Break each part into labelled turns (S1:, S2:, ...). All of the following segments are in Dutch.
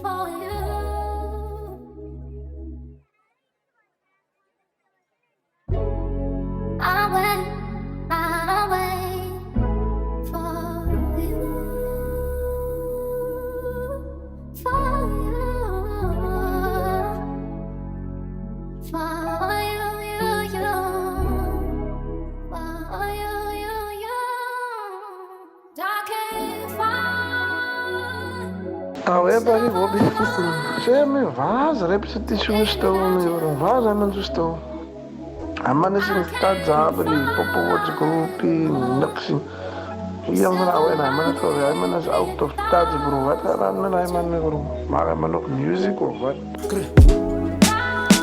S1: for you. I wait for you, for you, for you. Dark and fine.
S2: Everybody will be fucking. Zeg me, waar ze repetitie gestolen, joh. Waar zijn mensen gestolen? En man is in de stad, Zabri, Popowoordse groepie, niks. Hier van nou en hij man is out of touch, bro. Wat gaat met hij man, bro? Maak hij man nog music of wat?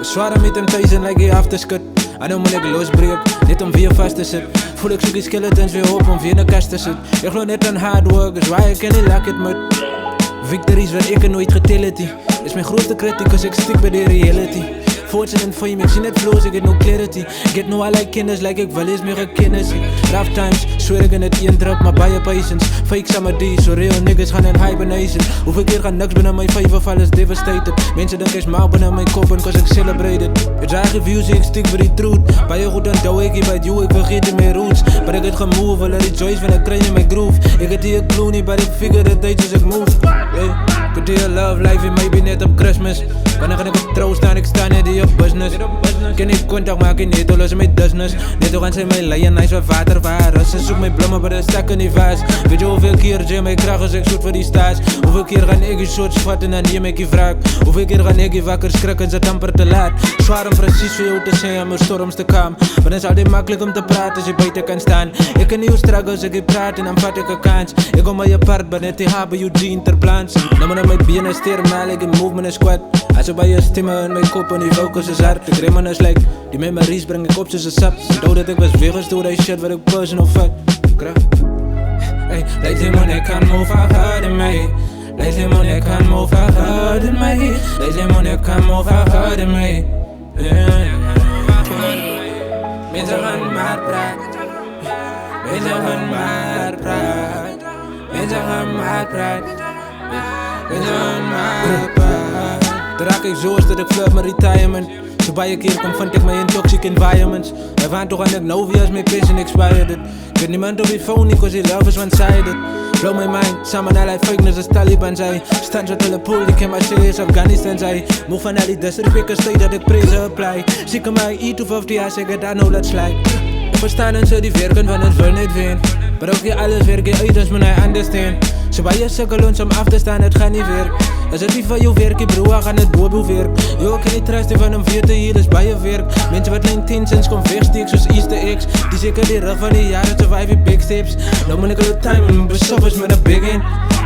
S3: Zwaar met temptation like je af te skut. I know when ik losbreek, net om weer vast te zitten. Voel ik zoek die skeletons weer op om weer in de kast te zitten. Ik geloof net aan hard work, dus waar ik ken niet laat het met. Victories waar ik nooit getild die. Is mijn grootste kritiek als ik stik bij de reality. Fortune and fame, ik zie net flows, ik get no clarity. Get no I like kennis, like ik wel eens meer gekennis. Rough times, zweer ik in het één druk, maar bij je patience. Fake summer D's, so real niggas gaan in hibernation. Hoeveel keer gaan niks binnen mijn vijf alles devastated. Mensen denken is maal binnen mijn kop en cause ik celebrate it. Ik draag reviews, ik stick voor die truth. Bij je goed dan douw ik, bij you, ik vergeet in mijn roots. Maar ik het gemove, let die joys van ik krijg in mijn groove. Ik het hier clooney, but ik figure the dates as ik move. Hey, could do your love life, it maybe net op Christmas. Wanneer ga ik op trouw staan, ik sta net hier op business. Ken ik contact maken, niet te lossen met business. Net ook aan zijn mijn leien, nice wat water waren. Ze zoekt mijn bloemen, maar de stakken niet vast. Weet je hoeveel keer Jim mij krijg als ik zoet voor die staats? Hoeveel keer ga ik je shorts vatten en je maak je wraak? Hoeveel keer ga ik je wakker schrikken, ze tamper te laat? Zwaar om precies voor jou te zijn, mijn storms te kam. Maar dan is altijd makkelijk om te praten als je buiten kan staan. Ik kan niet struggles, ik praat en dan vat ik een kans. Ik kom bij je part, maar net die HBUG ter plaats. Dan moet ik mijn benen steren, maar ik in movement is squat. Als ik bij je stemmen in mijn kop en die focus is hard. Ik remmen is like, die memories breng ik op zoals een sap. Doe dat ik was wegens door die shit wat ik personal fuck. Hey, lately money can't move harder than me. Lately money can't move harder than me. Lately money can't move harder than me. Mensen gaan maar praten. Mensen gaan maar praten. Mensen gaan maar praten. Mensen gaan maar praten. Dan raak ik zo als dat ik flirt mijn retirement. Zo bij je keer kom vind ik mij in toxic environments. Hij vaart toch aan het Novia's mee patient expired it. Ik weet niemand op die phone, cause die love is one-sided. Blow my mind, samen allerlei fakeness als Taliban zei. Stand uit alle pool, ik ken maar serieus Afghanistan zei. Move van al die disrespect, steeds dat ik prezen apply. Zieke mij eat of die hij zegt dat know that's like. Verstaan en ze die werken van het wil niet win. Maar ook je alles werken uit als men hij understand. Zo bij je sukkel om af te staan, het gaat niet werk. Als het niet van jou werkt, broer, gaan het bobo werk. Jo, ik kan niet trusten van hem 4 te hier, dus bij je werk. Mensen wat 19 cents kom wegsteek, zoals Easter eggs. Die zeker die rug van die jaren, survive big steps. Nou moet ik alle time en besoffers met een big in.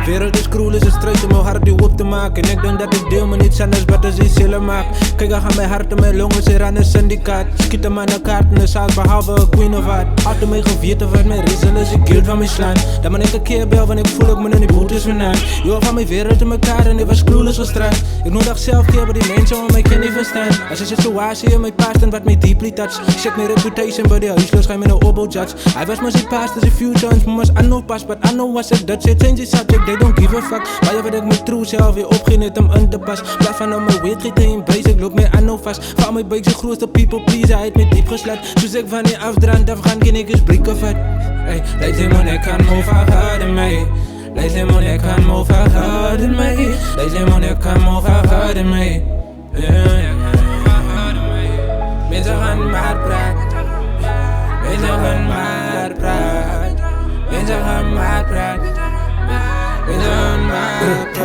S3: Wereld is cruel, is een strijd om mijn hart die op te maken. En ik denk dat ik deel me niets anders, wat als die zullen maken. Kijk, dan gaan mijn hart en mijn longen zeer aan een syndicaat. Schieten me aan de kaart en de zaal behalve een queen of art. Altijd mee geweten wat mijn reason is, ik guilt van mijn slaan. Dan ben ik een keer bel, want ik voel ook me in die boot is vandaan. Jo, van mijn wereld in elkaar en ik was cruel is gestraald. Ik nodig zelf keer, maar die mensen om mij kan niet verstaan. Als een situatie in mijn past en wat mij deeply touch. Check mijn reputation bij de huisloos, ga je met een obo judge. I was my past as a future, and must I know past, but I know what's it. Dat shit change the subject, they don't give a fuck. Maar je weet ik mijn true zelf weer opgenet om in te pas. Blijf van mijn weet, giet in brace, ik loop mij aan nou vast. Van mijn buik, zijn grootste people please, hij heeft me diep geslat. Dus ik van die afdraand afgaan, kan ik eens breken vat. Hey, lately money can't move harder than me. Lately money can't move harder than me. Lately money can't move harder than me. Mensen gaan maar praten. Mensen gaan maar praten. Mensen gaan maar praten. Mensen gaan maar praten.